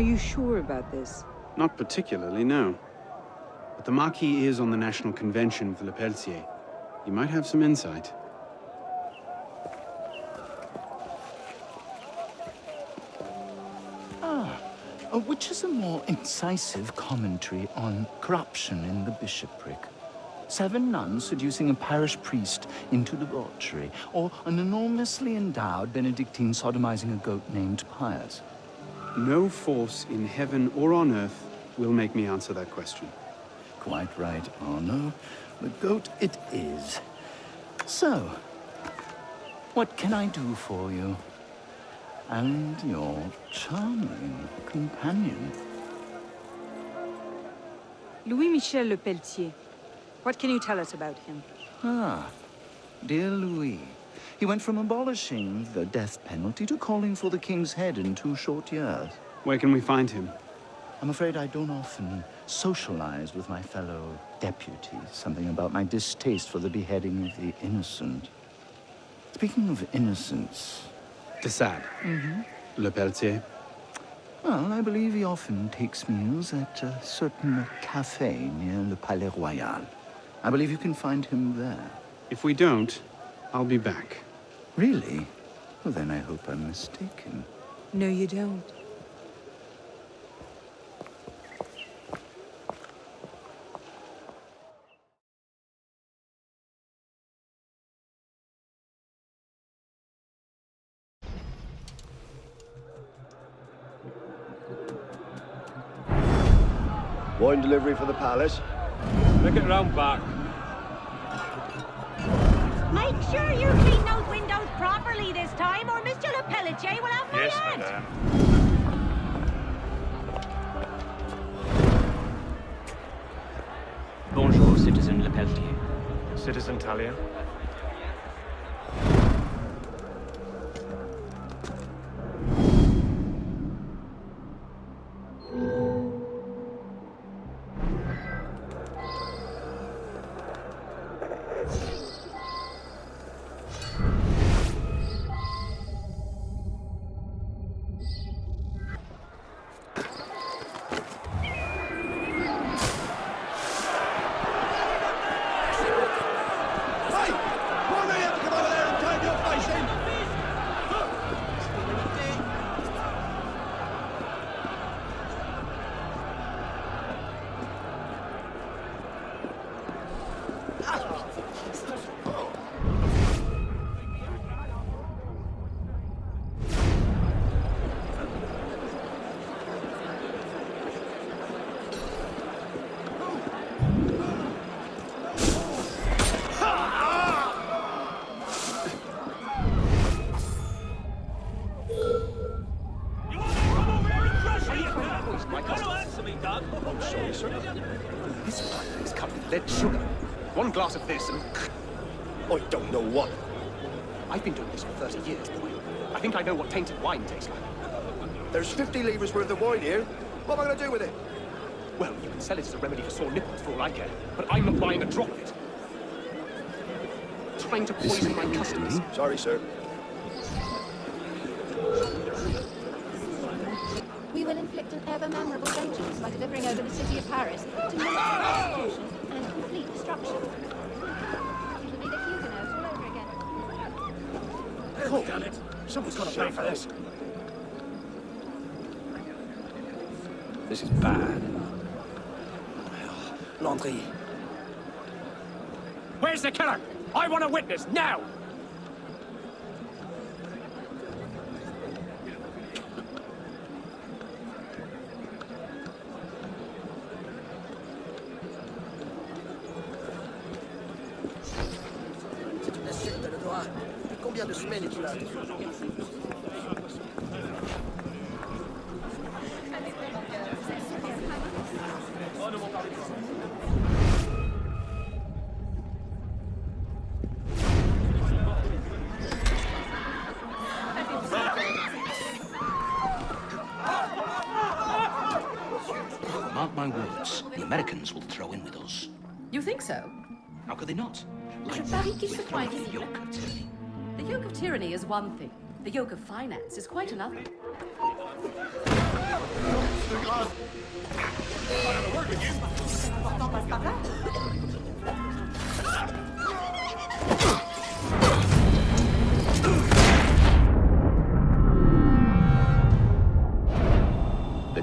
you sure about this? Not particularly, no. But the Marquis is on the National Convention for Le Pelletier. He might have some insight. Which is a more incisive commentary on corruption in the bishopric? 7 nuns seducing a parish priest into debauchery, or an enormously endowed Benedictine sodomizing a goat named Pius? No force in heaven or on earth will make me answer that question. Quite right, Arno. The goat it is. So, what can I do for you? And your charming companion. Louis-Michel Le Pelletier. What can you tell us about him? Dear Louis. He went from abolishing the death penalty to calling for the king's head in 2 short years. Where can we find him? I'm afraid I don't often socialize with my fellow deputies. Something about my distaste for the beheading of the innocent. Speaking of innocence... De Sade. Le Pelletier. Well, I believe he often takes meals at a certain cafe near Le Palais Royal. I believe you can find him there. If we don't, I'll be back. Really? Well, then I hope I'm mistaken. No, you don't. Wine delivery for the palace. Make it round back. Make sure you clean those windows properly this time, or Mr. Le Pelletier will have my head. Madame. Bonjour, Citizen Le Pelletier. Citizen Talia. Lead sugar. 1 glass of this and... I don't know what. I've been doing this for 30 years, boy. I think I know what tainted wine tastes like. There's 50 livres worth of wine here. What am I going to do with it? Well, you can sell it as a remedy for sore nipples for all I care, but I'm not buying a drop of it. Trying to poison my customers. Sorry, sir. We will inflict an ever-memorable vengeance by delivering over the city of Paris to military persecution and complete destruction. It'll be the Huguenots all over again. Oh, damn it. Someone's got to pay for this. This is bad. Landry. Where's the killer? I want a witness, now! Combien de semaines est-il là? Mark my words, the Americans will throw in with us. You think so? How could they not? Like Paris keeps with supplying the you. yoke of tyranny. The yoke of tyranny is one thing. The yoke of finance is quite another. The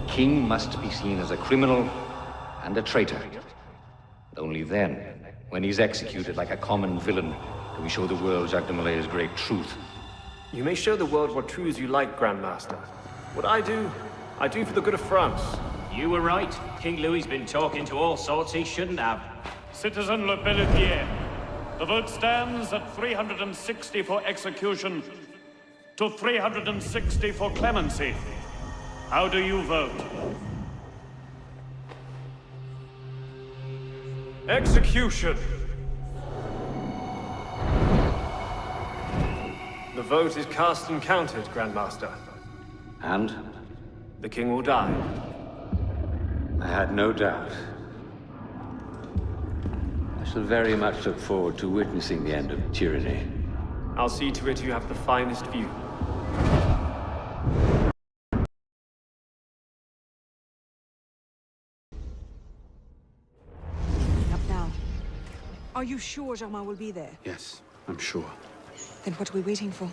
king must be seen as a criminal and a traitor. Only then, when he's executed like a common villain, can we show the world Jacques de Molay's great truth. You may show the world what truths you like, Grandmaster. What I do for the good of France. You were right. King Louis's been talking to all sorts he shouldn't have. Citizen Le Pelletier, the vote stands at 360 for execution to 360 for clemency. How do you vote? Execution! The vote is cast and counted, Grandmaster. And? The king will die. I had no doubt. I shall very much look forward to witnessing the end of tyranny. I'll see to it you have the finest view. Up now. Are you sure Germain will be there? Yes, I'm sure. Then what are we waiting for?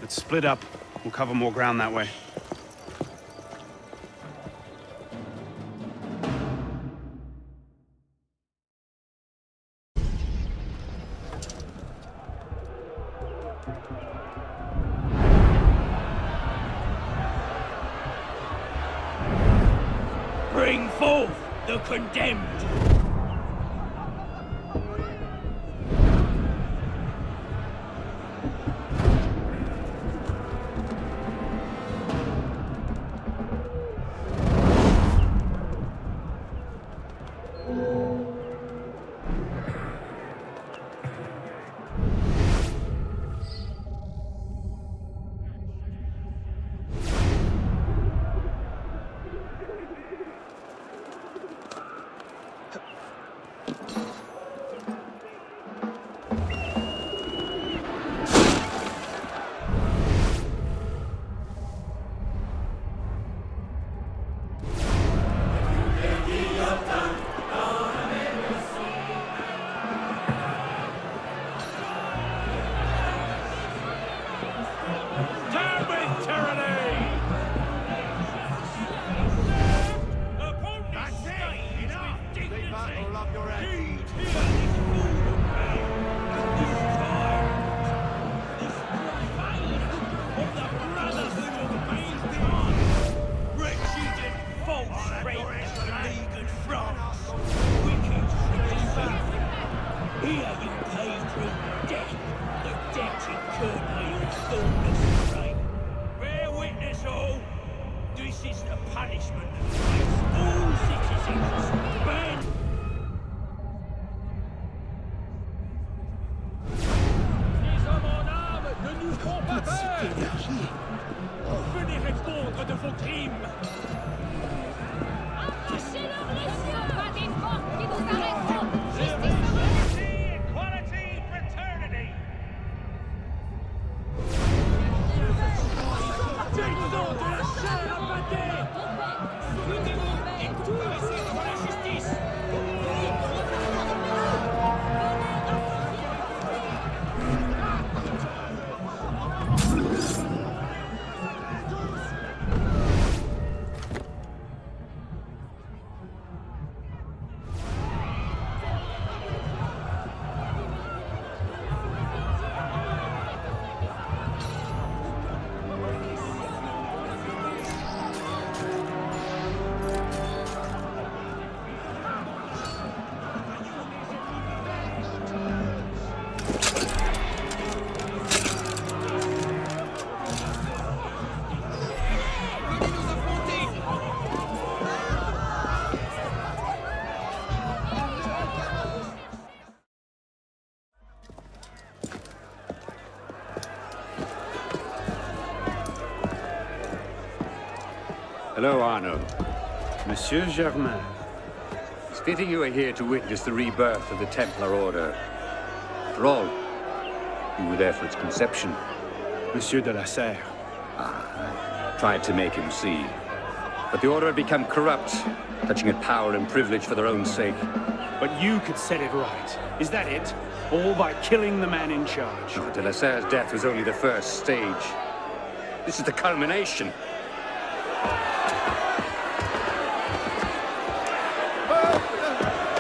Let's split up. We'll cover more ground that way. Bring forth the condemned! Hello, Arno. Monsieur Germain. It's fitting you are here to witness the rebirth of the Templar Order. After all, you were there for its conception. Monsieur de la Serre. I tried to make him see. But the Order had become corrupt, touching at power and privilege for their own sake. But you could set it right. Is that it? All by killing the man in charge. No, de la Serre's death was only the first stage. This is the culmination.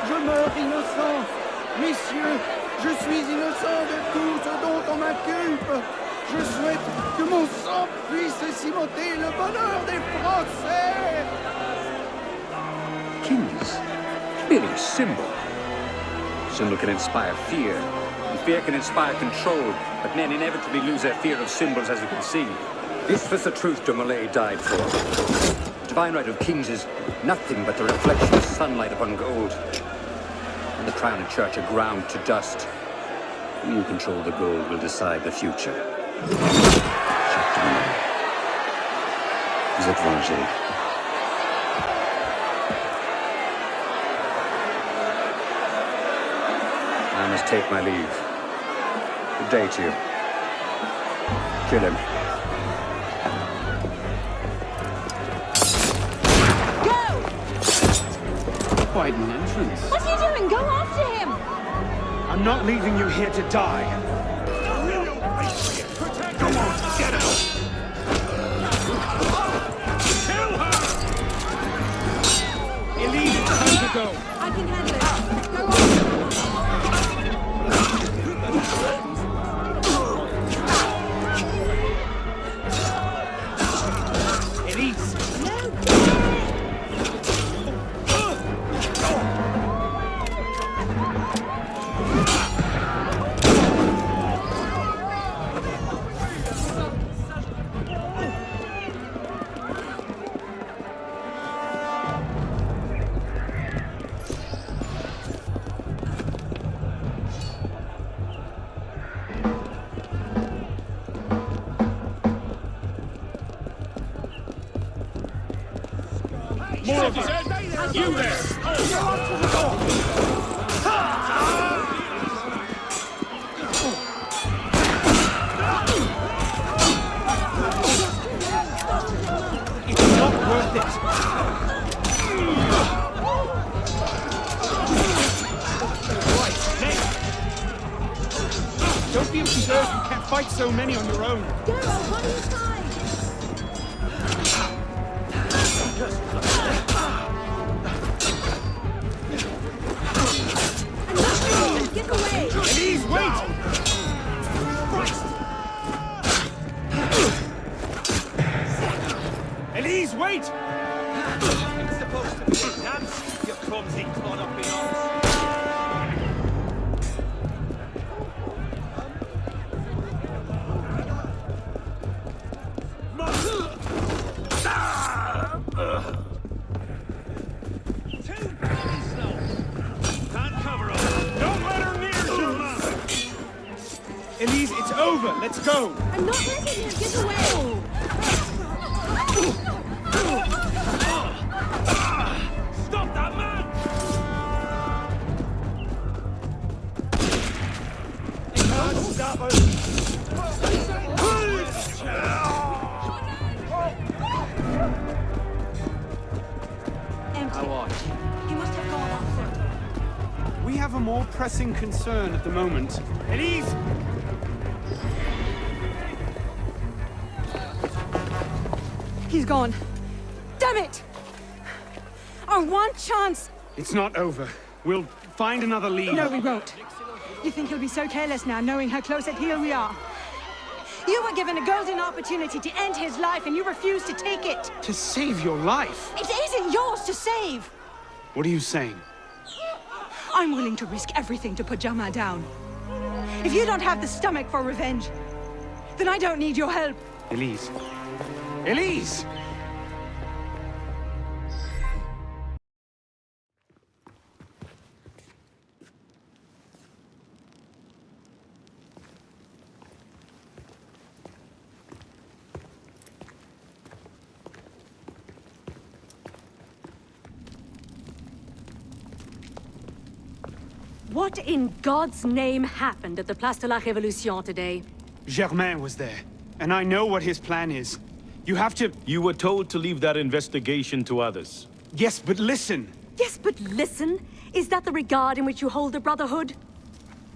Je meurs innocent. Messieurs, je suis innocent de tout ce dont on m'inculpe. Je souhaite que mon sang puisse cimenter le bonheur des Français. Kings. Clearly a symbol. Symbol can inspire fear, and fear can inspire control, but men inevitably lose their fear of symbols, as you can see. This was the truth de Molay died for. The divine right of kings is nothing but the reflection of sunlight upon gold. And the crown and church are ground to dust. When you control the gold will decide the future. Jacques de Molay. Vous êtes vengé. I must take my leave. Good day to you. Kill him. Go! Quite an entrance. What are you doing? Go after him! I'm not leaving you here to die. Go on, get out! Kill her! Elise, it's time to go. I can handle it. Go on! Elise! You there! It's not worth it. Right, next. Don't feel deserved. You can't fight so many on your own. Geralt, what are you trying? Get away! Elise, wait! Elise, wait! It's supposed to be a dance, you clumsy clod up in arms. Elise, it's over. Let's go. I'm not letting you get away! Stop that man! Can't stop us. Empty. How are you? He must have gone off. We have a more pressing concern at the moment. Elise! He's gone. Damn it! Our one chance! It's not over. We'll find another lead. No, we won't. You think he'll be so careless now, knowing how close at heel we are? You were given a golden opportunity to end his life, and you refused to take it. To save your life? It isn't yours to save. What are you saying? I'm willing to risk everything to put Jama down. If you don't have the stomach for revenge, then I don't need your help. Elise. Elise! What in God's name happened at the Place de la Révolution today? Germain was there, and I know what his plan is. You have to... You were told to leave that investigation to others. Yes, but listen. Yes, but listen. Is that the regard in which you hold the Brotherhood?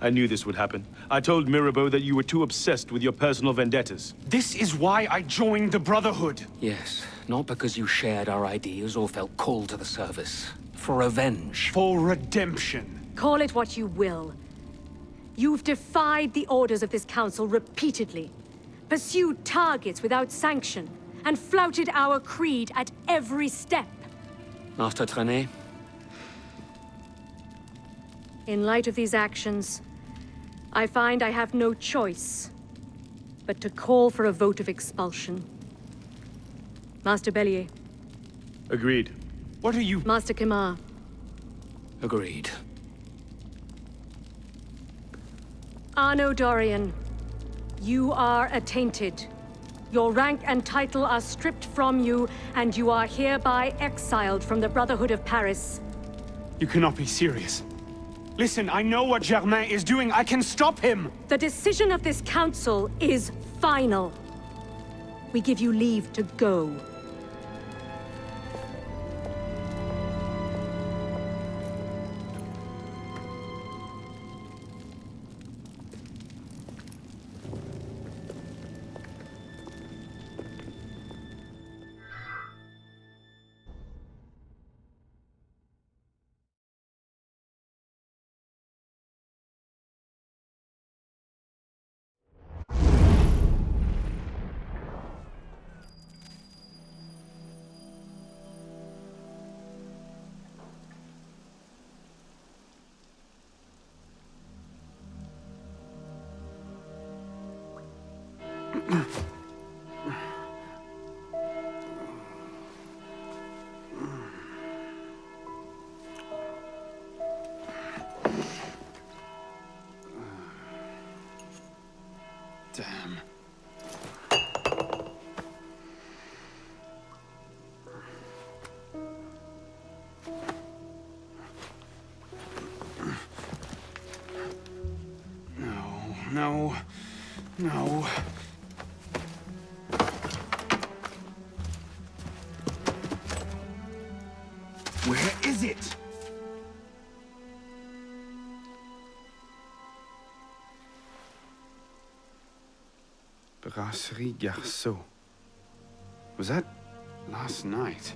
I knew this would happen. I told Mirabeau that you were too obsessed with your personal vendettas. This is why I joined the Brotherhood. Yes, not because you shared our ideas or felt called to the service. For revenge. For redemption. Call it what you will. You've defied the orders of this council repeatedly, pursued targets without sanction, and flouted our creed at every step. Master Trenet? In light of these actions, I find I have no choice but to call for a vote of expulsion. Master Bellier. Agreed. What are you... Master Kimar. Agreed. Arno Dorian, you are attainted. Your rank and title are stripped from you, and you are hereby exiled from the Brotherhood of Paris. You cannot be serious. Listen, I know what Germain is doing. I can stop him! The decision of this council is final. We give you leave to go. Damn. No. Where is it? Brasserie Garceau. Was that last night?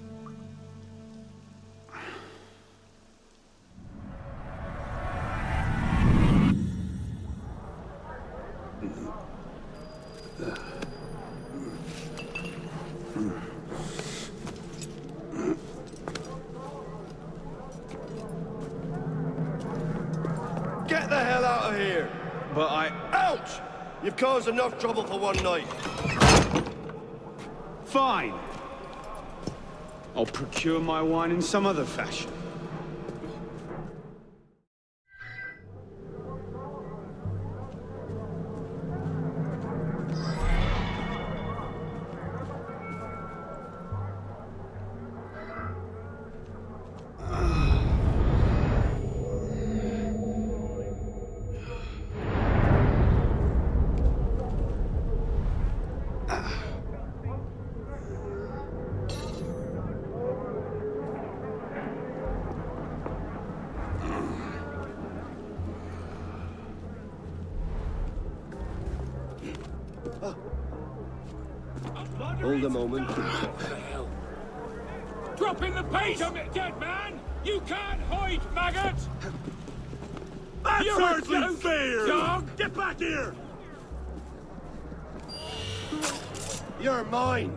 Get the hell out of here! But Ouch! You've caused enough trouble for one night. Fine. I'll procure my wine in some other fashion. Hold a moment. Drop in the pace! Dead man! You can't hide, maggot! That's You're hardly fair! dog! Get back here! You're mine!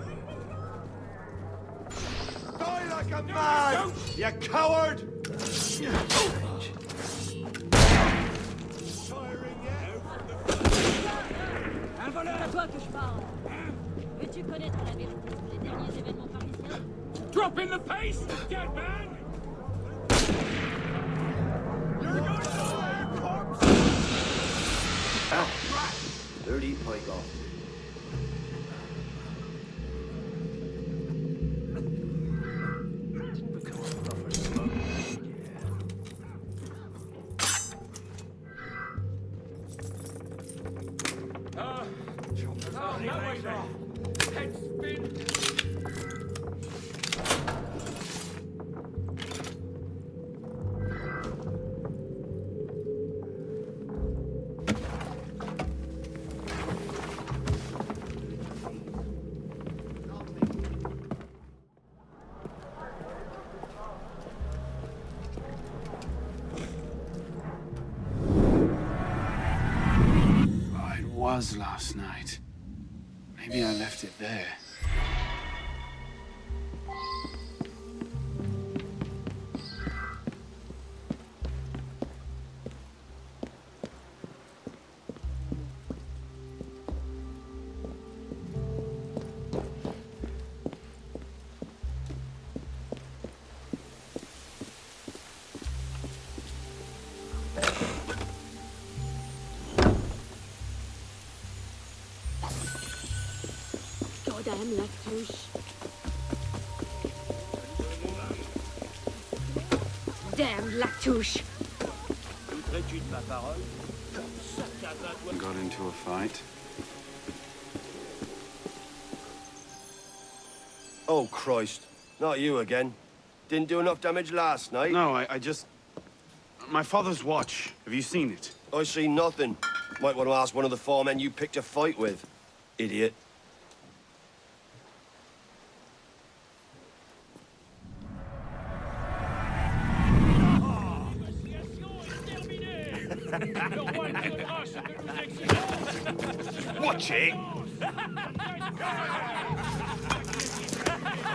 Die like a man! You coward! C'est à toi que je parle. Veux-tu connaître la vérité sur les derniers événements parisiens? Drop in the pace, dead man! You're going nowhere, corpse! Dirty pike off. Head spin. vase last night. Maybe I left it there. Goddamn Latouche. Damn Latouche. Got into a fight. Oh, Christ. Not you again. Didn't do enough damage last night. No, I just... My father's watch. Have you seen it? I see nothing. Might want to ask one of the 4 men you picked a fight with. Idiot. Watch it!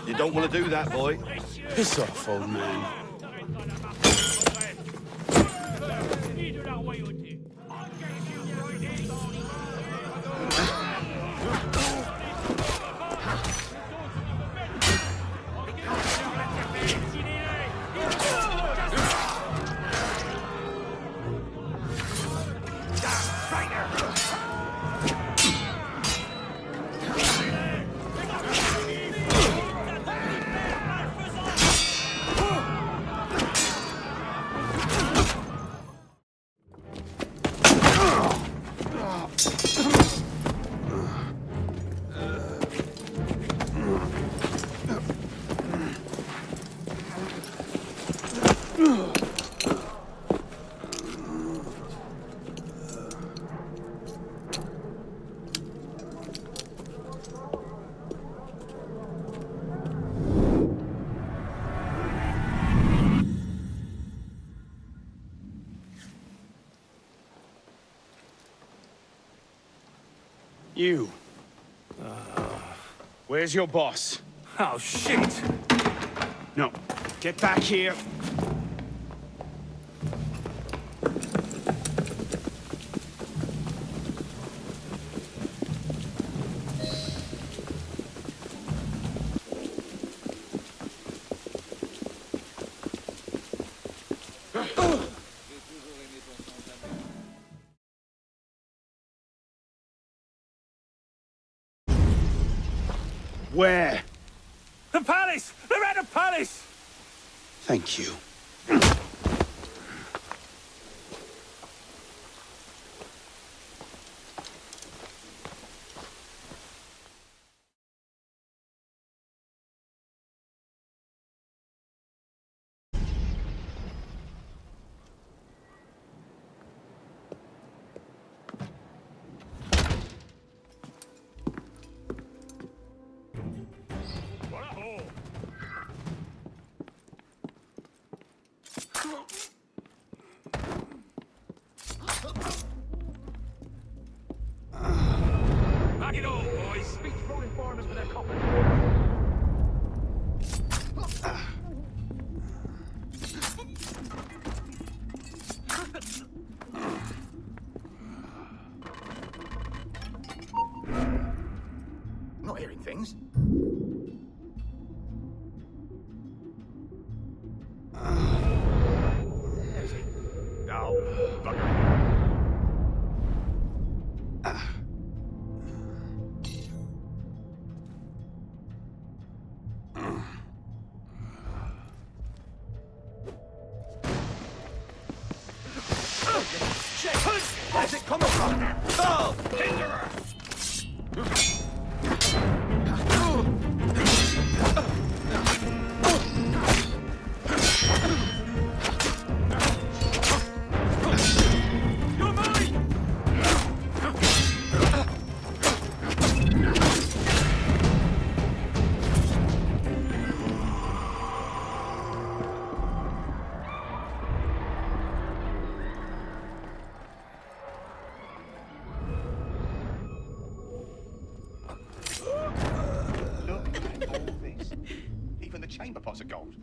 You don't want to do that, boy. Piss off, old man. You. Where's your boss? Oh, shit! No. Get back here. Where? The palace! They're at the palace! Thank you. Knock it all, boys! Speak for informers with their coppers. Not hearing things. Now, bugger. Shit! Where's it coming from? Oh! Hinderer! chamber pots of gold.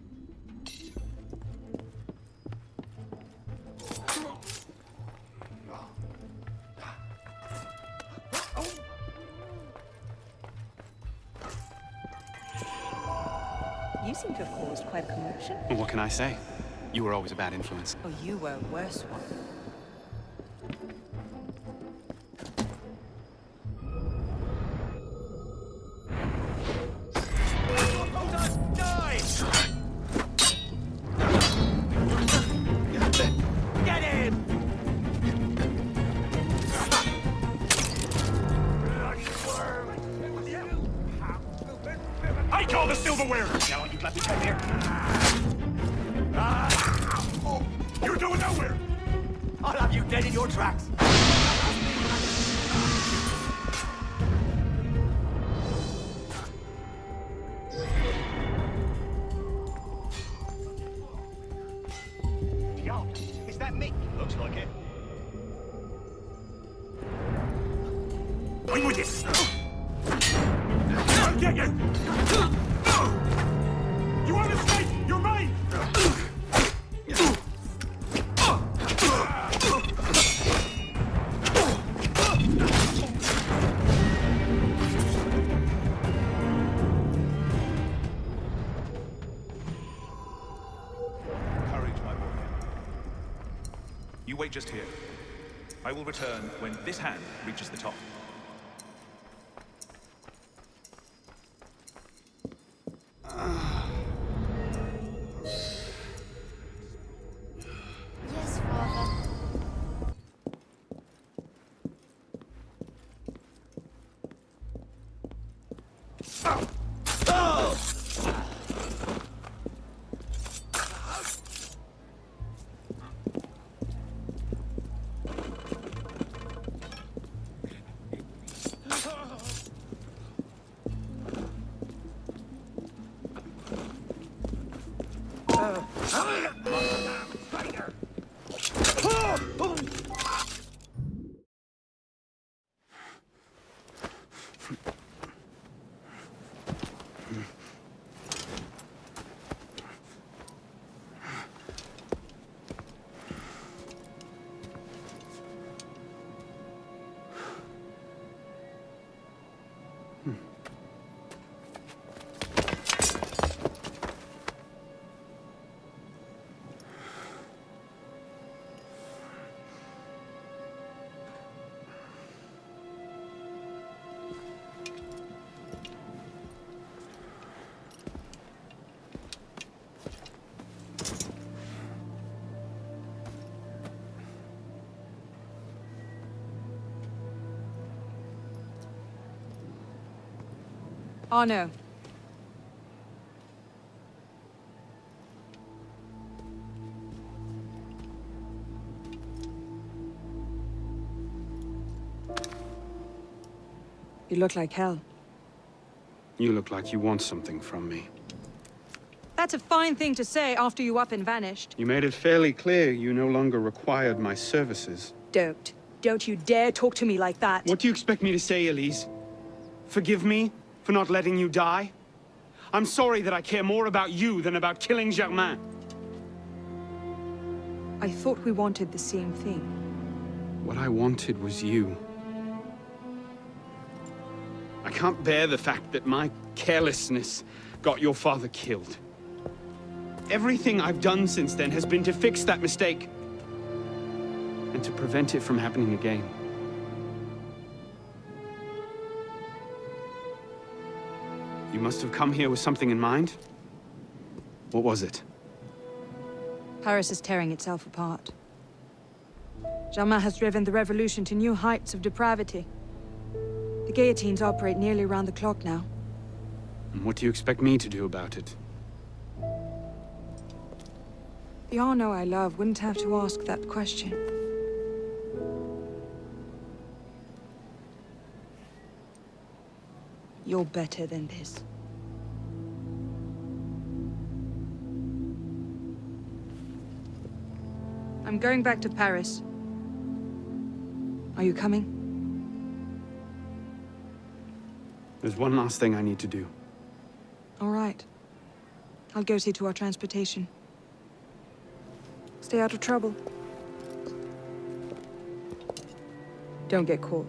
You seem to have caused quite a commotion. Well, what can I say? You were always a bad influence. Oh, you were a worse one. Get him! I call the silverware! Now you let me come here. You're going nowhere! I'll have you dead in your tracks! Diablo, is that me? Looks like it. I'm with you! I'll get you! You won't escape! You're mine! Courage, my boy. You wait just here. I will return when this hand reaches the top. Yes, Father. Arno. You look like hell. You look like you want something from me. That's a fine thing to say after you up and vanished. You made it fairly clear you no longer required my services. Don't. Don't you dare talk to me like that. What do you expect me to say, Elise? Forgive me for not letting you die? I'm sorry that I care more about you than about killing Germain. I thought we wanted the same thing. What I wanted was you. I can't bear the fact that my carelessness got your father killed. Everything I've done since then has been to fix that mistake and to prevent it from happening again. You must have come here with something in mind. What was it? Paris is tearing itself apart. Germain has driven the revolution to new heights of depravity. The guillotines operate nearly around the clock now. And what do you expect me to do about it? The Arno I love wouldn't have to ask that question. You're better than this. I'm going back to Paris. Are you coming? There's one last thing I need to do. All right. I'll go see to our transportation. Stay out of trouble. Don't get caught.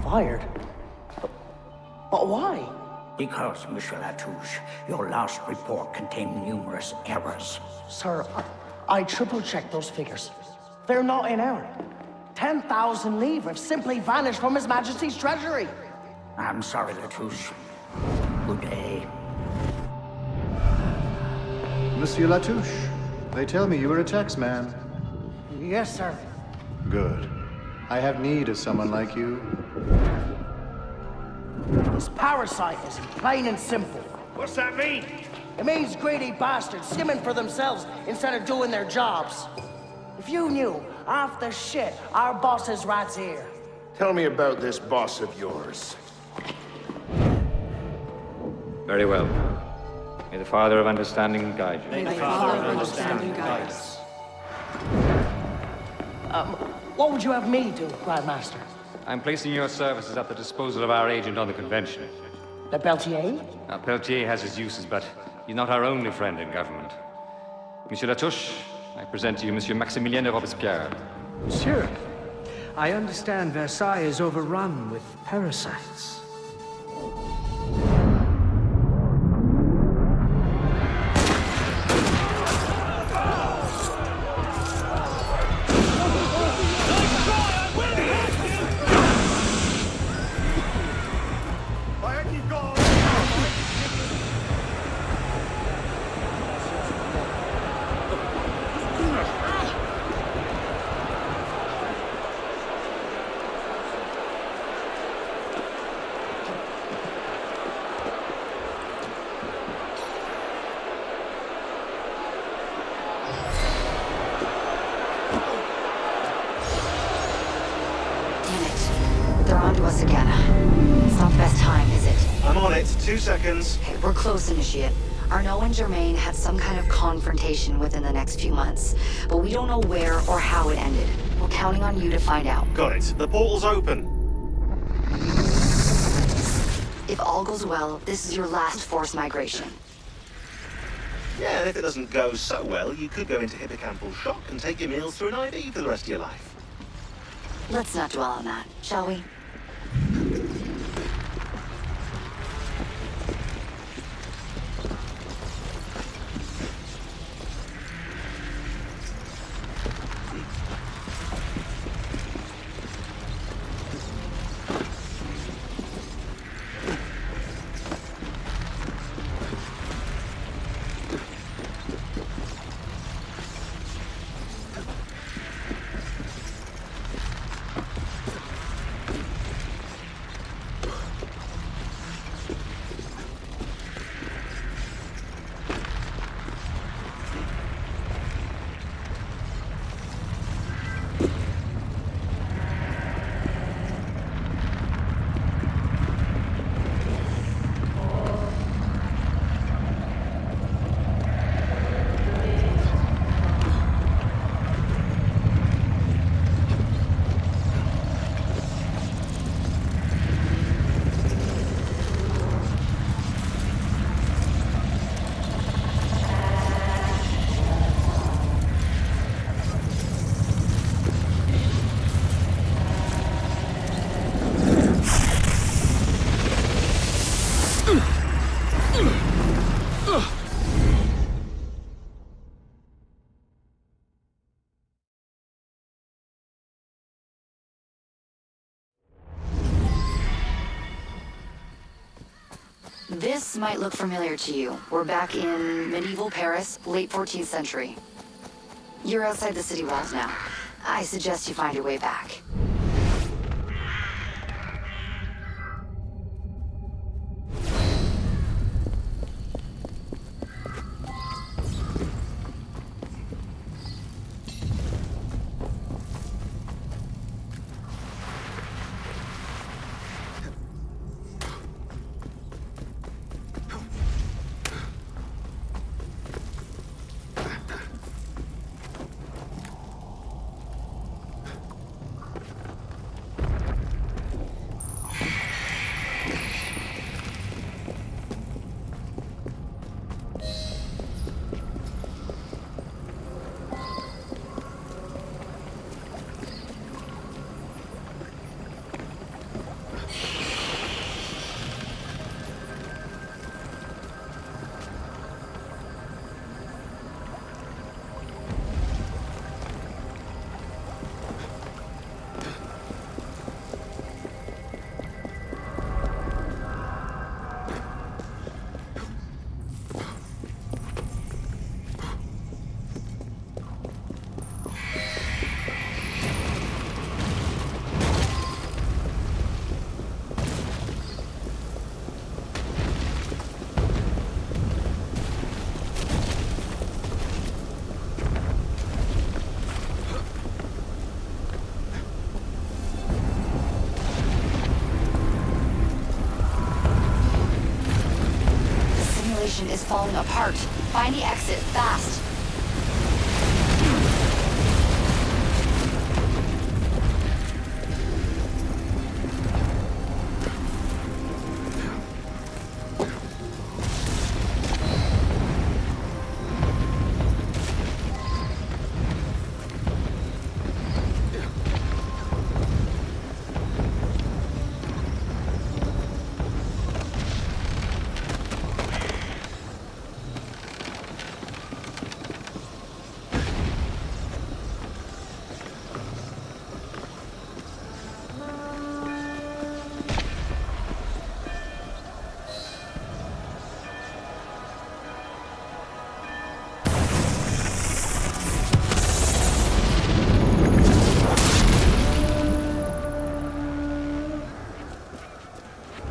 Fired? But why? Because, Monsieur Latouche, your last report contained numerous errors. Sir, I triple-checked those figures. They're not in error. 10,000 livres simply vanished from His Majesty's treasury. I'm sorry, Latouche. Good day. Monsieur Latouche, they tell me you are a taxman. Yes, sir. Good. I have need of someone like you. It's parasitism, plain and simple. What's that mean? It means greedy bastards skimming for themselves instead of doing their jobs. If you knew half the shit our bosses rats here. Tell me about this boss of yours. Very well. May the Father of Understanding guide you. May the Father of Understanding guide us. What would you have me do, Grandmaster? I'm placing your services at the disposal of our agent on the convention. Le Peltier? Now, Peltier has his uses, but he's not our only friend in government. Monsieur Latouche, I present to you Monsieur Maximilien de Robespierre. Monsieur, I understand Versailles is overrun with parasites. I'm on it. 2 seconds. Okay, we're close, Initiate. Arno and Germain had some kind of confrontation within the next few months, but we don't know where or how it ended. We're counting on you to find out. Got it. The portal's open. If all goes well, this is your last forced migration. Yeah, and if it doesn't go so well, you could go into hippocampal shock and take your meals through an IV for the rest of your life. Let's not dwell on that, shall we? This might look familiar to you. We're back in medieval Paris, late 14th century. You're outside the city walls now. I suggest you find your way back. Is falling apart. Find the exit, fast.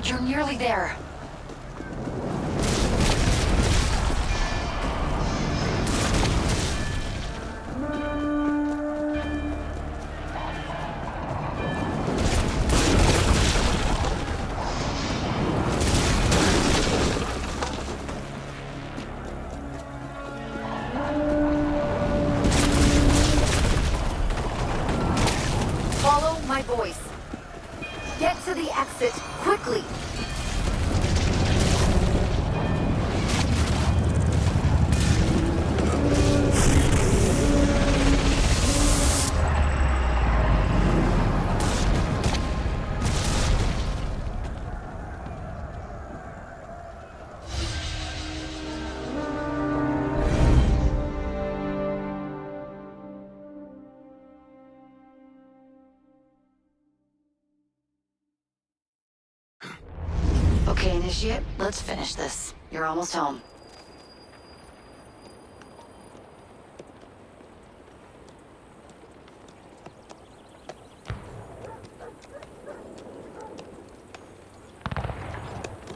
You're nearly there. Follow my voice. Get to the exit, quickly! Okay, Initiate, let's finish this. You're almost home.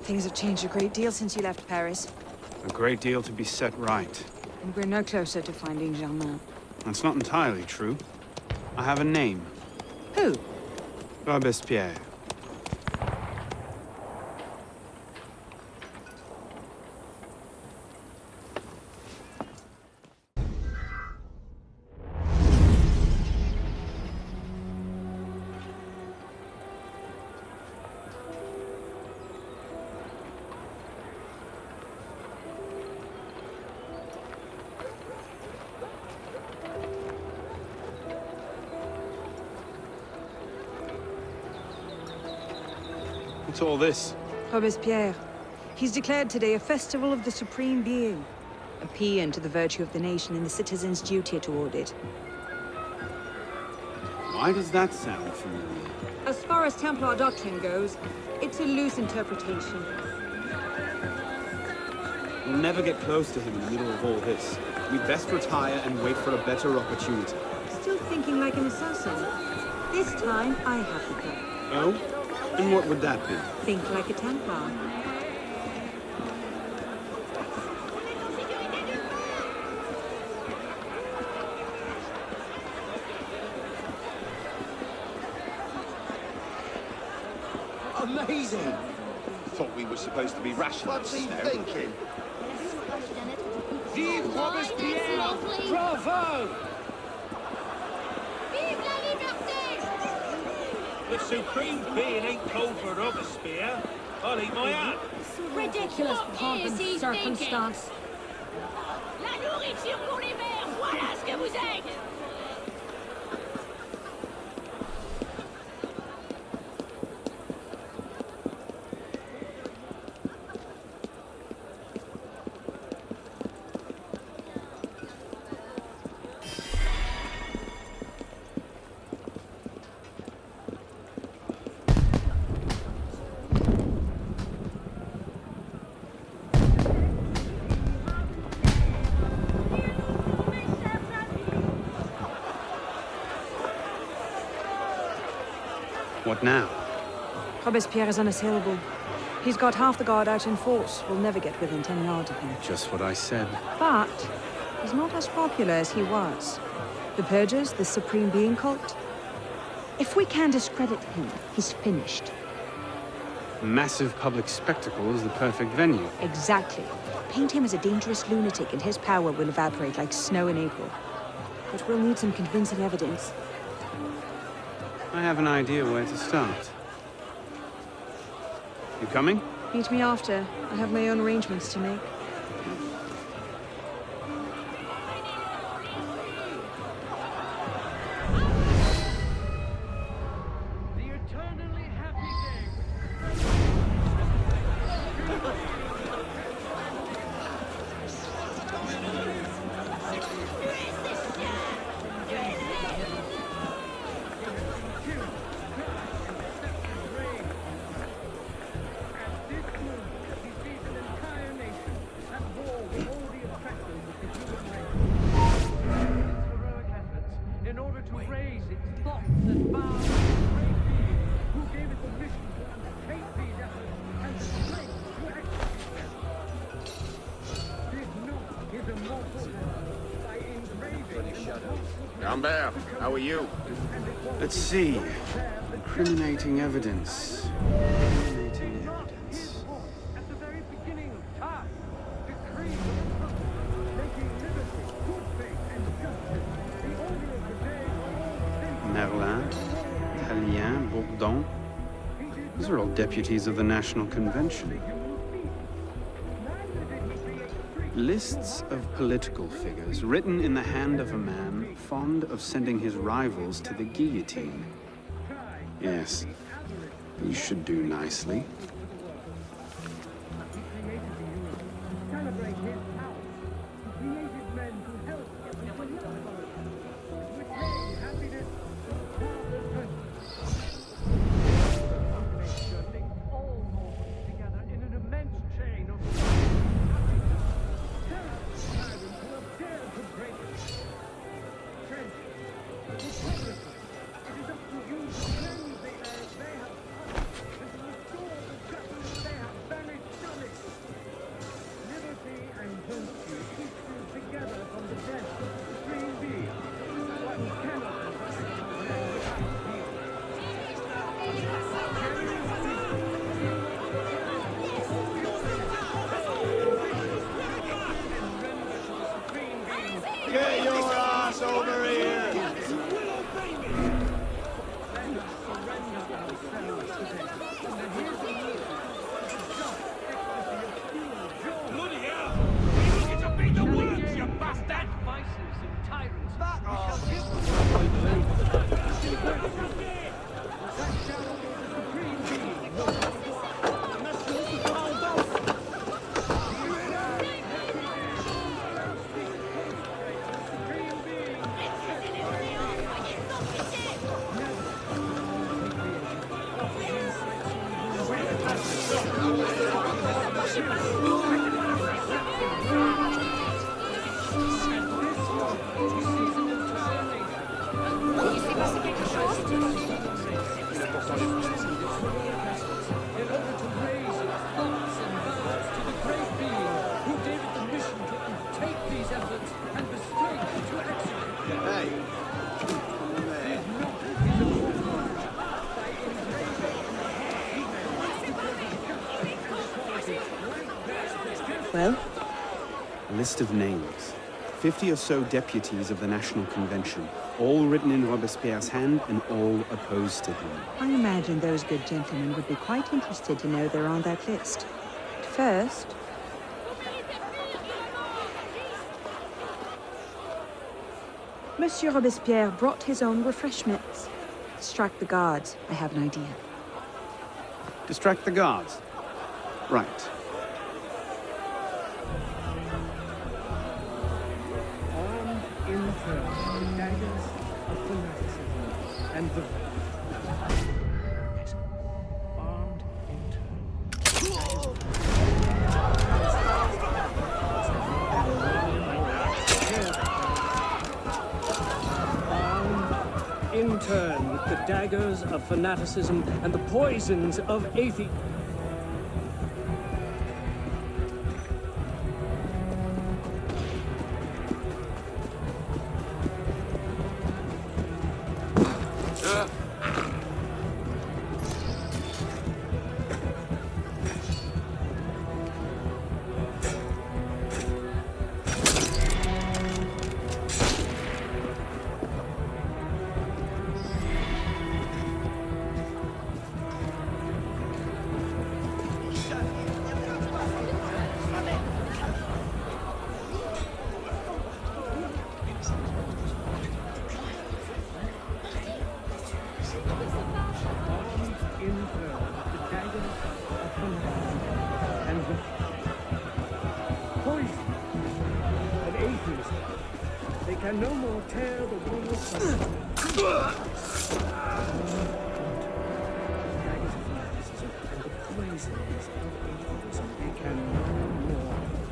Things have changed a great deal since you left Paris. A great deal to be set right. And we're no closer to finding Germain. That's not entirely true. I have a name. Who? Robespierre. What's all this? Robespierre. He's declared today a festival of the Supreme Being. A paean to the virtue of the nation and the citizens' duty toward it. Why does that sound familiar? As far as Templar doctrine goes, it's a loose interpretation. We'll never get close to him in the middle of all this. We'd best retire and wait for a better opportunity. Still thinking like an assassin. This time, I have the plan. Oh? And what would that be? Think like a Templar. Amazing! Thought we were supposed to be rationalists. What's he now. thinking? Vive Robespierre! Bravo! Vive la liberté! The supreme being ain't called for Robespierre. I'll eat my hat. Ridiculous pomp and circumstance. La nourriture pour les vers, voilà ce que vous êtes! What now? Robespierre is unassailable. He's got half the guard out in force. We'll never get within 10 yards of him. Just what I said. But he's not as popular as he was. The Purgers, the Supreme Being cult. If we can discredit him, he's finished. Massive public spectacle is the perfect venue. Exactly. Paint him as a dangerous lunatic and his power will evaporate like snow in April. But we'll need some convincing evidence. I have an idea where to start. You coming? Meet me after. I have my own arrangements to make. Lambert, how are you? Let's see. Incriminating evidence. Incriminating evidence. Merlin, Tallien, Bourdon. These are all deputies of the National Convention. Lists of political figures written in the hand of a man fond of sending his rivals to the guillotine. Yes, you should do nicely. Well? A list of names. 50 or so deputies of the National Convention, all written in Robespierre's hand and all opposed to him. I imagine those good gentlemen would be quite interested to know they're on that list. But first... Monsieur Robespierre brought his own refreshments. Distract the guards. I have an idea. Distract the guards? Right. Armed in turn, the daggers of fanaticism and the... Yes. Armed in turn. Armed in turn with the daggers of fanaticism and the poisons of atheism. Can no more tear the walls from They can no more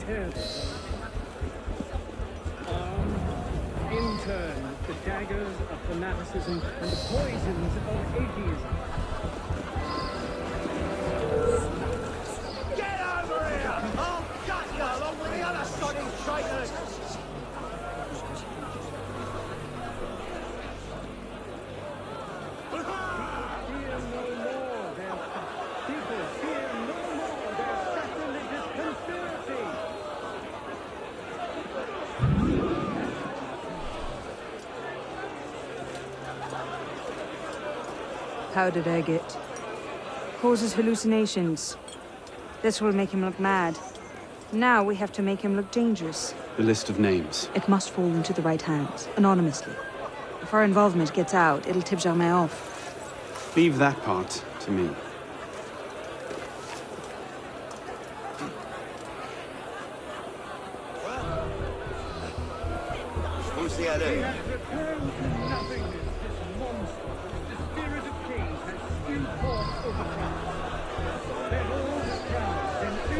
tear the in turn, the daggers of fanaticism and the poisons of atheism. Get over here! I'll gut you along with the other sodding traitors! How did I get? Causes hallucinations. This will make him look mad. Now we have to make him look dangerous. The list of names. It must fall into the right hands, anonymously. If our involvement gets out, it'll tip Germain off. Leave that part to me. Who's the other?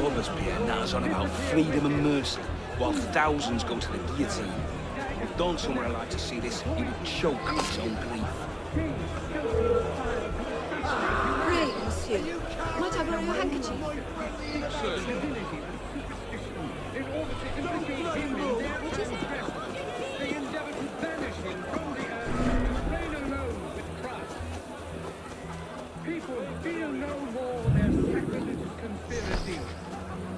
Robespierre natters on about freedom and mercy, while thousands go to the guillotine. If Don somewhere like to see this, he would choke on his own grief. Pray, monsieur. Might I borrow your handkerchief? What is it? They endeavor to banish him from the earth, to reign alone with Christ. People feel no more their sacrilegious conspiracy.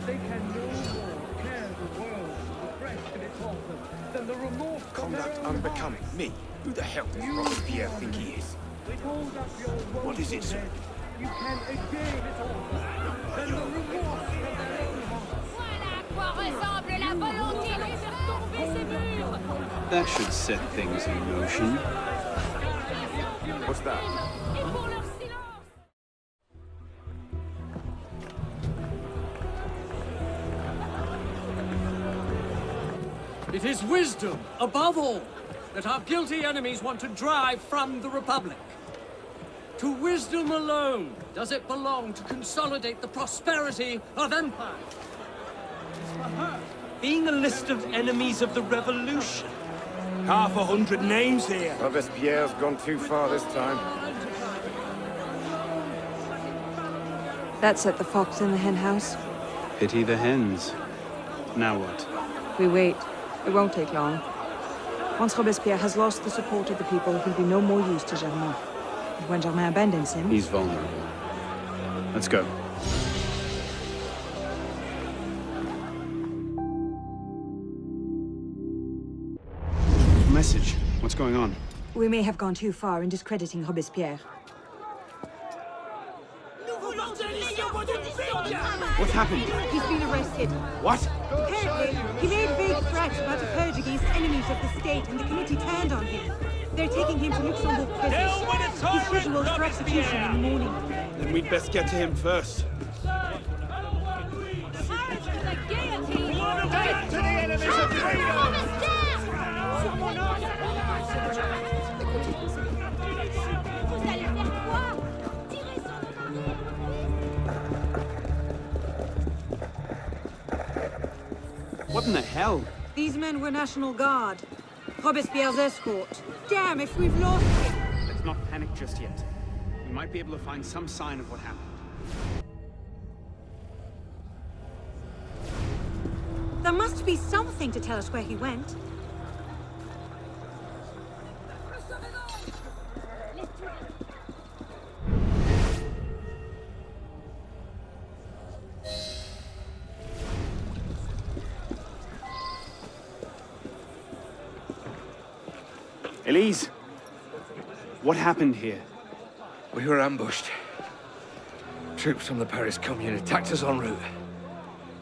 They can no more tear the world from the breast of its author than the remorse of Conduct their own unbecoming me. Who the hell does Robespierre think he is? Hold up your What is it, sir? You can again its author than the remorse of their own hearts. That should set things in motion. What's that? It is wisdom, above all, that our guilty enemies want to drive from the Republic. To wisdom alone does it belong to consolidate the prosperity of empire. Being a list of enemies of the revolution. 100 names here. Robespierre's gone too far this time. That set the fox in the hen house. Pity the hens. Now what? We wait. It won't take long. Once Robespierre has lost the support of the people, he'll be no more use to Germain. And when Germain abandons him... He's vulnerable. Let's go. going on? We may have gone too far in discrediting Robespierre. What's happened? He's been arrested. What? Apparently, he made vague threats about a purge against enemies of the state, and the committee turned on him. They're taking him to Luxembourg prison. He's scheduled for execution in the morning. Then we'd best get to him first. Death to the enemies of freedom! What in the hell? These men were National Guard. Robespierre's escort. Damn, if we've lost him! Let's not panic just yet. We might be able to find some sign of what happened. There must be something to tell us where he went. Elise, what happened here? We were ambushed. Troops from the Paris Commune attacked us en route.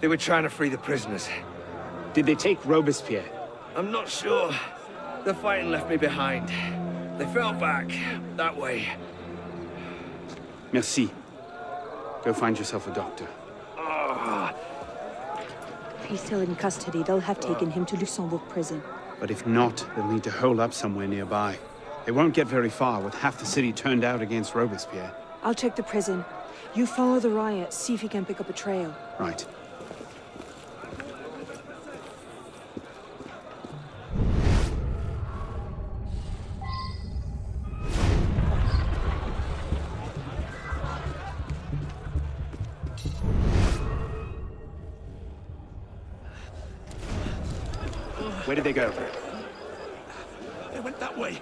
They were trying to free the prisoners. Did they take Robespierre? I'm not sure. The fighting left me behind. They fell back, that way. Merci. Go find yourself a doctor. If he's still in custody, they'll have taken him to Luxembourg prison. But if not, they'll need to hole up somewhere nearby. They won't get very far with half the city turned out against Robespierre. I'll check the prison. You follow the riot, see if you can pick up a trail. Right. Where did they go? They went that way.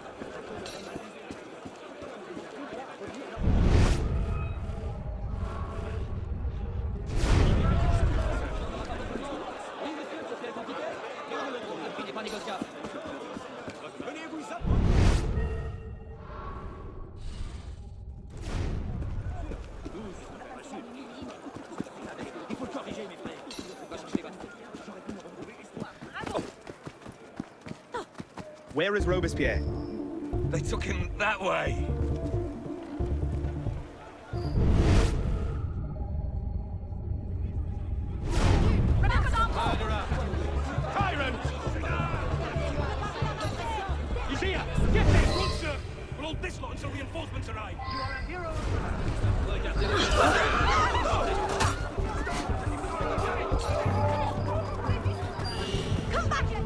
Where is Robespierre? They took him that way. Tyrant! You see her? Get there, run, sir! We'll hold this lot until reinforcements arrive. You are a hero! Come back here!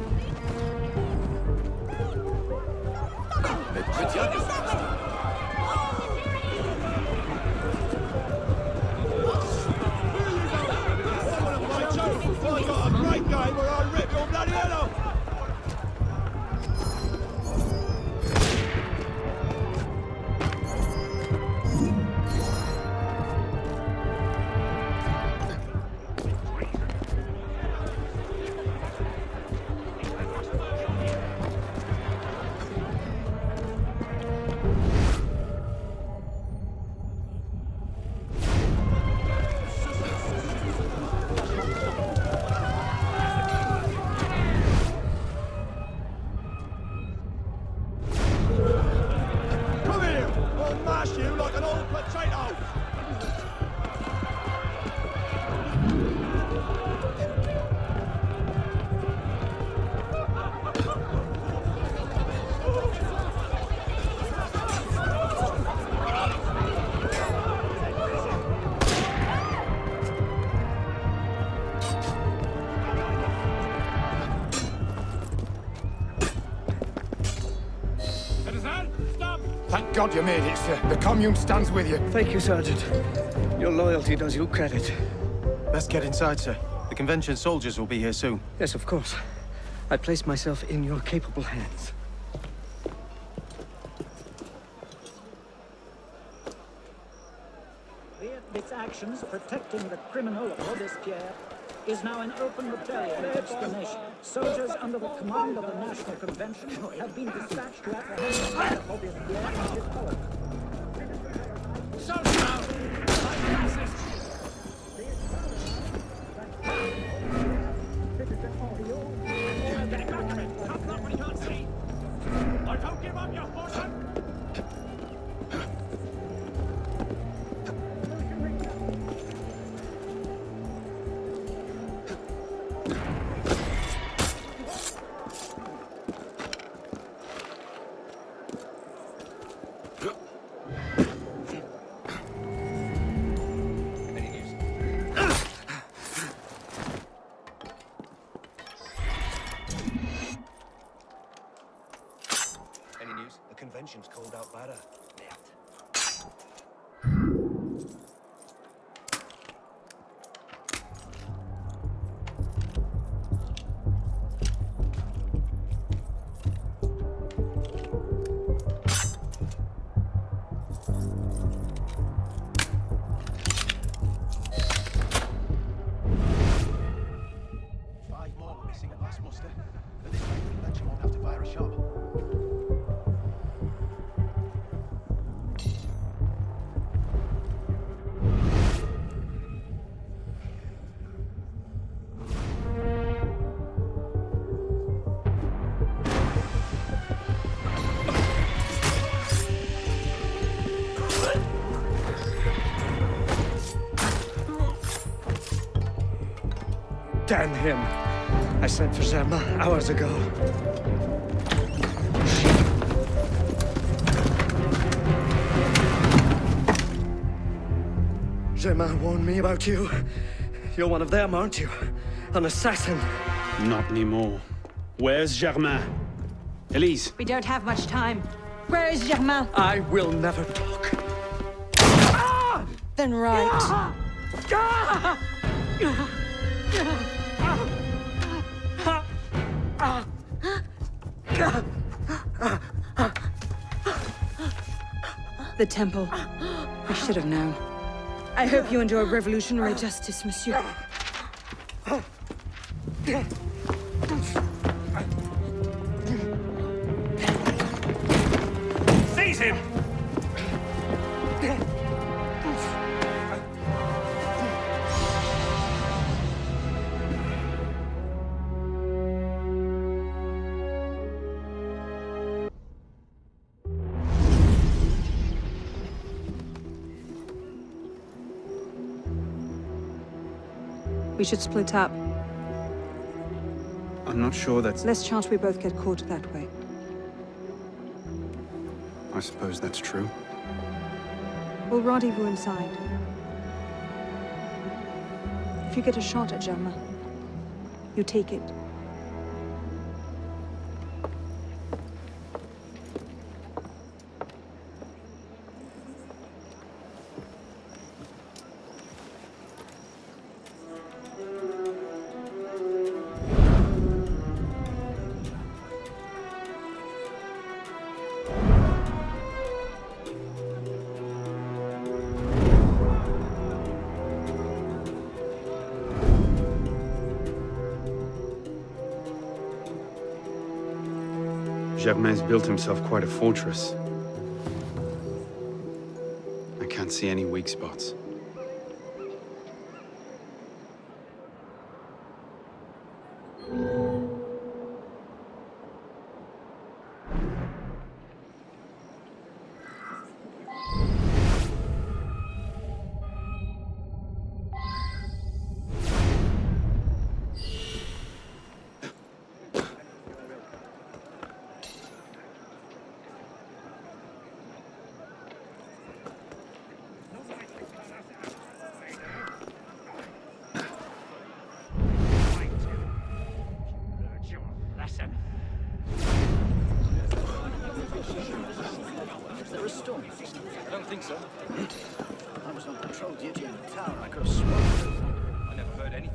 Thank God you made it, sir. The Commune stands with you. Thank you, Sergeant. Your loyalty does you credit. Best get inside, sir. The convention soldiers will be here soon. Yes, of course. I place myself in your capable hands. Its actions protecting the criminal Robespierre is now in open rebellion against the nation. Soldiers under the command of the National Convention have been dispatched to apprehend Robespierre and his followers. Don't give up your horse! Convention's called out Barra. Five more were missing at last muster. At this rate, the convention won't have to fire a shot. Damn him! I sent for Zerma hours ago. Zerma warned me about you. You're one of them, aren't you? An assassin. Not anymore. Where's Germain? Elise. We don't have much time. Where is Germain? I will never talk. Then right. The temple. I should have known. I hope you enjoy revolutionary justice, monsieur. Seize him! We should split up. I'm not sure that's... Less chance we both get caught that way. I suppose that's true. We'll rendezvous inside. If you get a shot at Germain, you take it. Germain's built himself quite a fortress. I can't see any weak spots. Is there a storm? I don't think so. I was on patrol duty in the tower. I could have sworn. I never heard anything.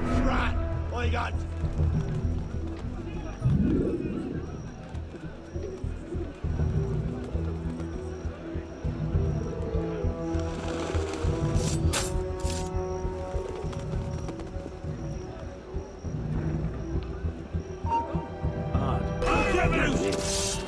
brat! I got... Get loose!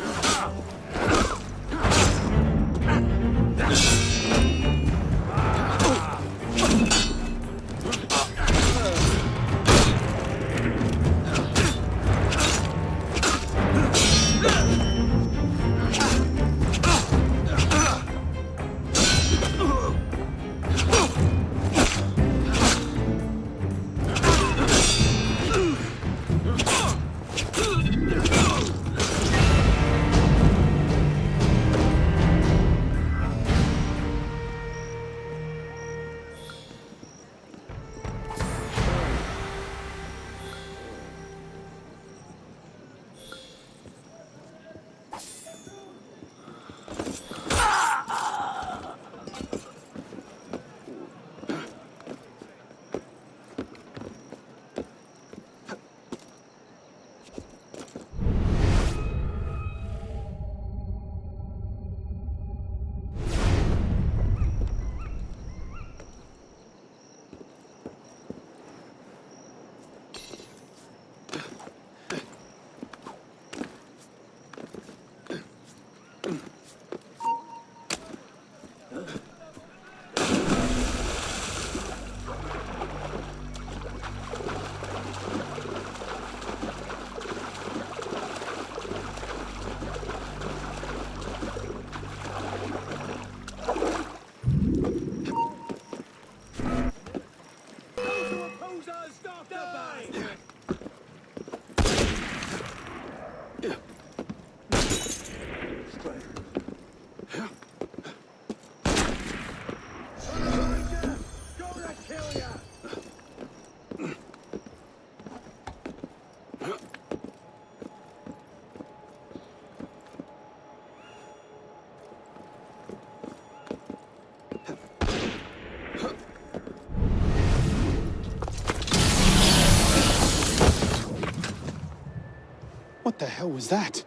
What the hell was that?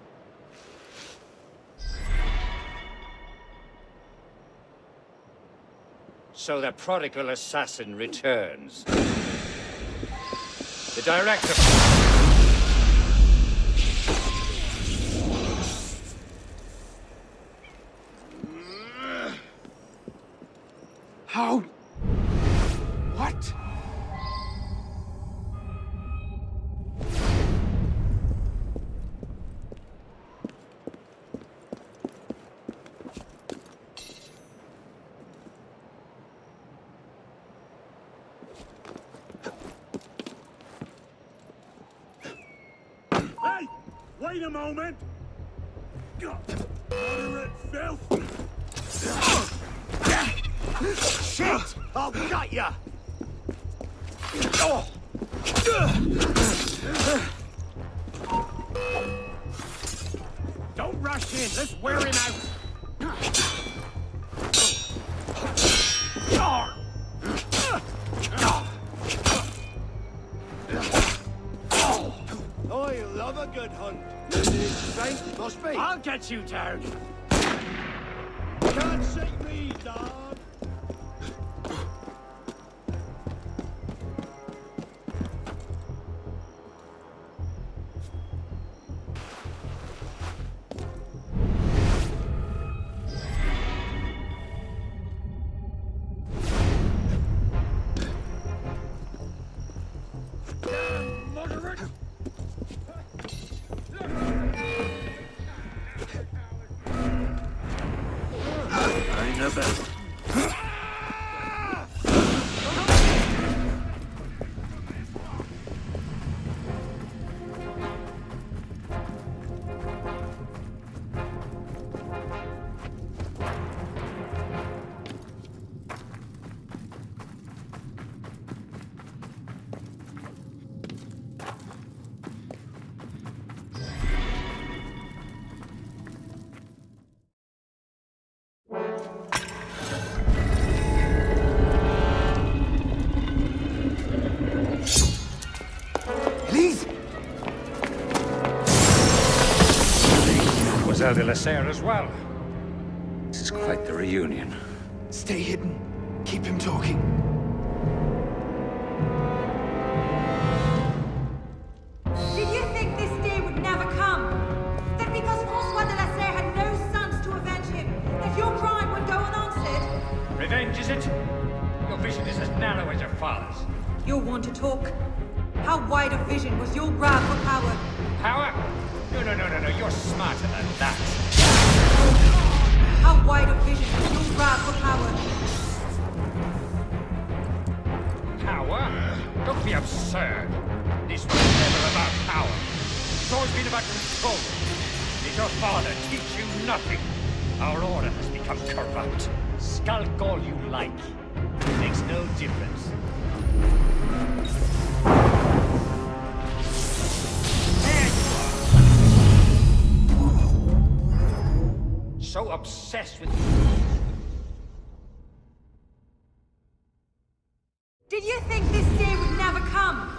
So the prodigal assassin returns. The director... How? What? Hey! Wait a moment! Moderate filth! Shit! I'll got ya! Don't rush in, let's wear him out! I love a good hunt. Strength must be. I'll get you down! Can't shake me, dog! Moderate! Ain't no better. Mademoiselle de la Serre as well. This is quite the reunion. Stay hidden. Keep him talking. Did you think this day would never come? That because François de la Serre had no sons to avenge him, that your crime would go unanswered? Revenge, is it? Your vision is as narrow as your father's. You'll want to talk. How wide of vision was your grab for power? Power? No, you're smarter than that. How wide of vision was your grab for power? Power? Don't be absurd. This was never about power. It's always been about control. Did your father teach you nothing? Our order has become corrupt. Skulk all you like. It makes no difference. There you are! So obsessed with... Did you think this day would never come?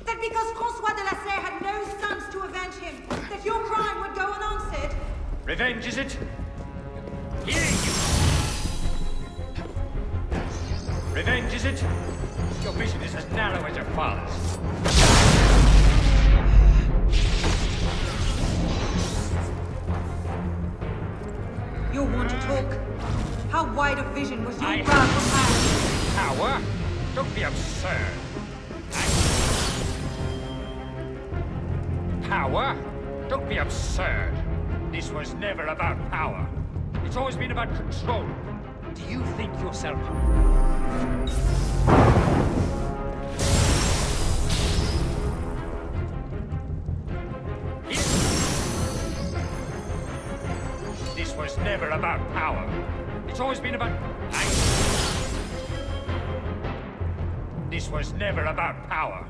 That because François de la Serre had no sons to avenge him, that your crime would go unanswered? Revenge, is it? Here you... Revenge, is it? Your vision is as narrow as your father's. You'll want to talk. How wide of vision was your grab for power? Power? Don't be absurd. Power? Don't be absurd. This was never about power. It's always been about control. Do you think yourself... This was never about power. It's always been about... This was never about power.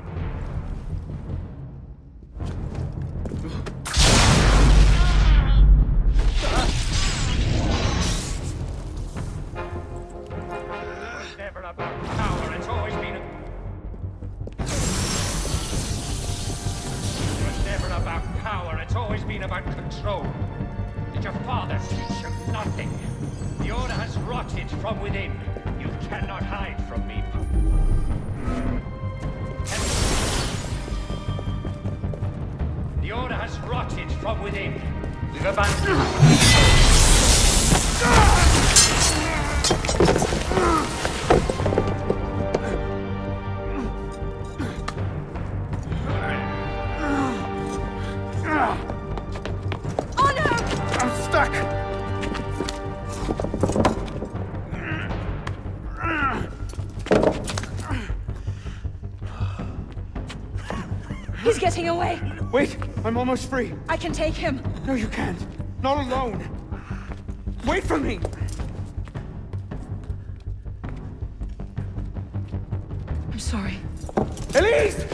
Never about power, it's always been a... It was never about power, it's always been about control. Did your father teach you nothing? The order has rotted from within. You cannot hide from me. The order has rotted from within. We've abandoned... He's getting away. Wait, I'm almost free. I can take him. No, you can't. Not alone. Wait for me. I'm sorry. Elise!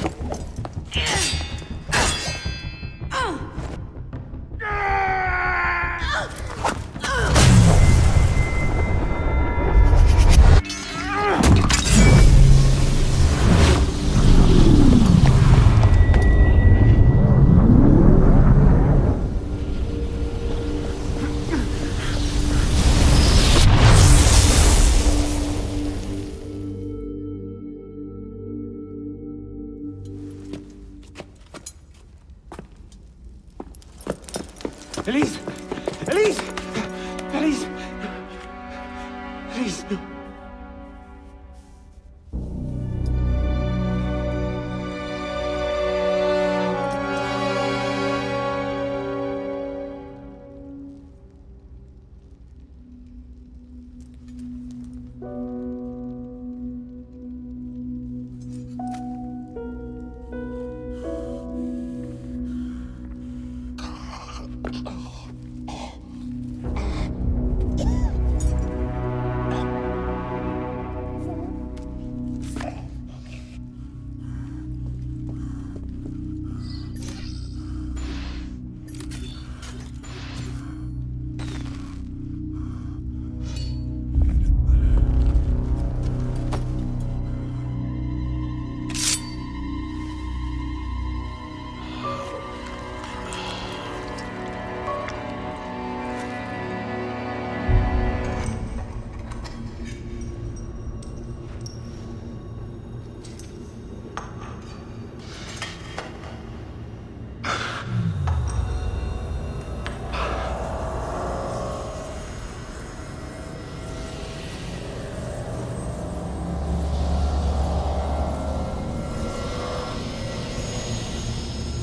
Elise! Elise! Elise! Elise! No.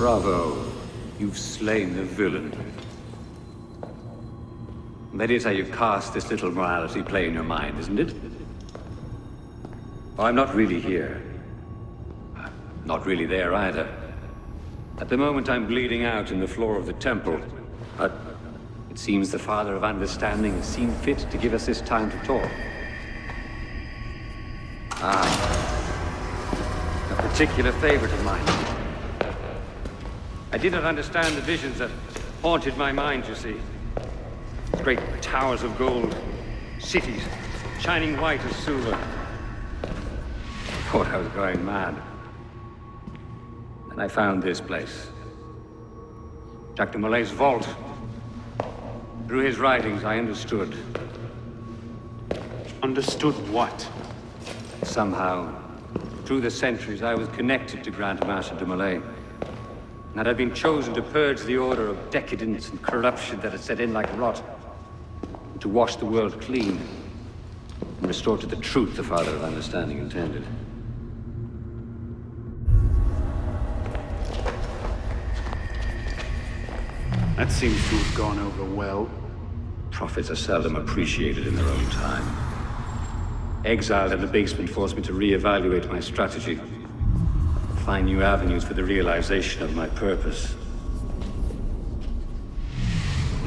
Bravo. You've slain the villain. That is how you cast this little morality play in your mind, isn't it? Oh, I'm not really here. Not really there either. At the moment, I'm bleeding out in the floor of the temple. But it seems the Father of Understanding has seen fit to give us this time to talk. A particular favorite of mine. I did not understand the visions that haunted my mind, you see. Great towers of gold, cities, shining white as silver. I thought I was going mad. And I found this place. Jacques de Molay's vault. Through his writings, I understood. Understood what? Somehow, through the centuries, I was connected to Grand Master de Molay. And that I'd been chosen to purge the order of decadence and corruption that had set in like rot. To wash the world clean and restore to the truth the Father of Understanding intended. That seems to have gone over well. Prophets are seldom appreciated in their own time. Exiled in the basement forced me to reevaluate my strategy. Find new avenues for the realization of my purpose.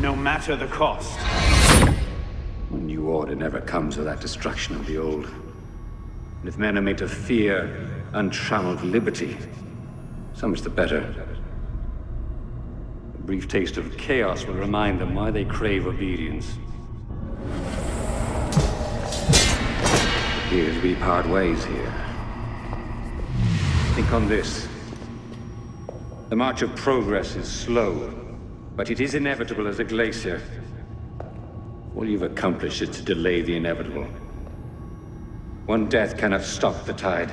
No matter the cost. A new order never comes without destruction of the old. And if men are made to fear untrammeled liberty, so much the better. A brief taste of chaos will remind them why they crave obedience. Here's we part ways here. Think on this. The march of progress is slow, but it is inevitable as a glacier. All you've accomplished is to delay the inevitable. One death cannot stop the tide.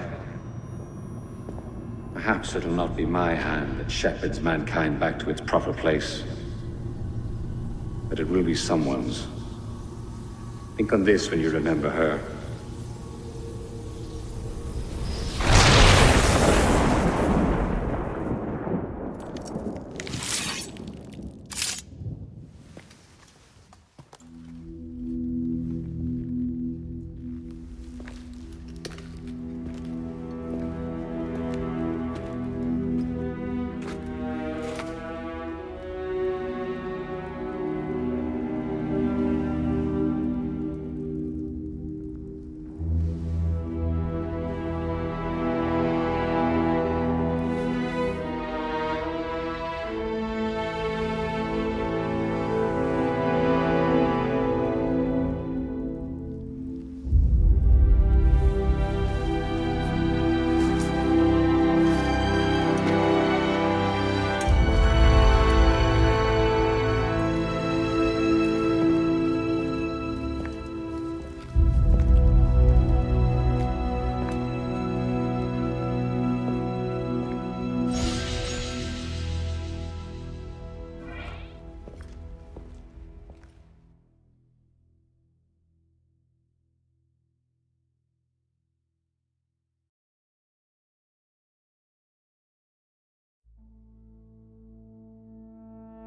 Perhaps it'll not be my hand that shepherds mankind back to its proper place. But it will be someone's. Think on this when you remember her.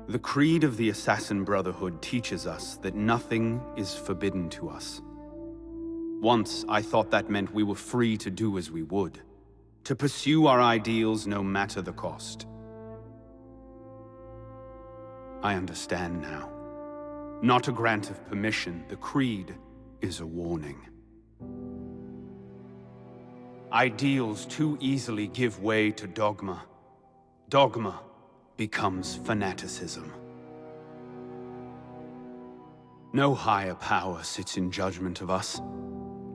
The creed of the Assassin Brotherhood teaches us that nothing is forbidden to us. Once, I thought that meant we were free to do as we would, to pursue our ideals no matter the cost. I understand now. Not a grant of permission, the creed is a warning. Ideals too easily give way to dogma. Dogma becomes fanaticism. No higher power sits in judgment of us.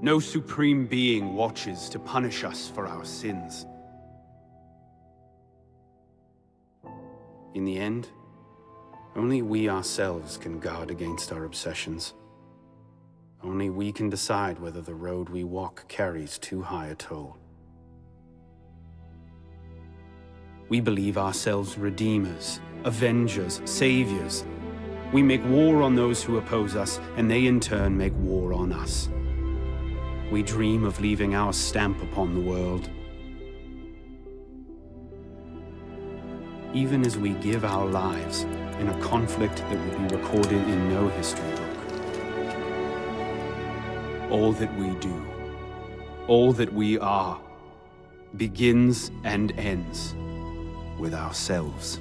No supreme being watches to punish us for our sins. In the end, only we ourselves can guard against our obsessions. Only we can decide whether the road we walk carries too high a toll. We believe ourselves redeemers, avengers, saviors. We make war on those who oppose us, and they in turn make war on us. We dream of leaving our stamp upon the world. even as we give our lives in a conflict that will be recorded in no history book. All that we do, all that we are, begins and ends with ourselves.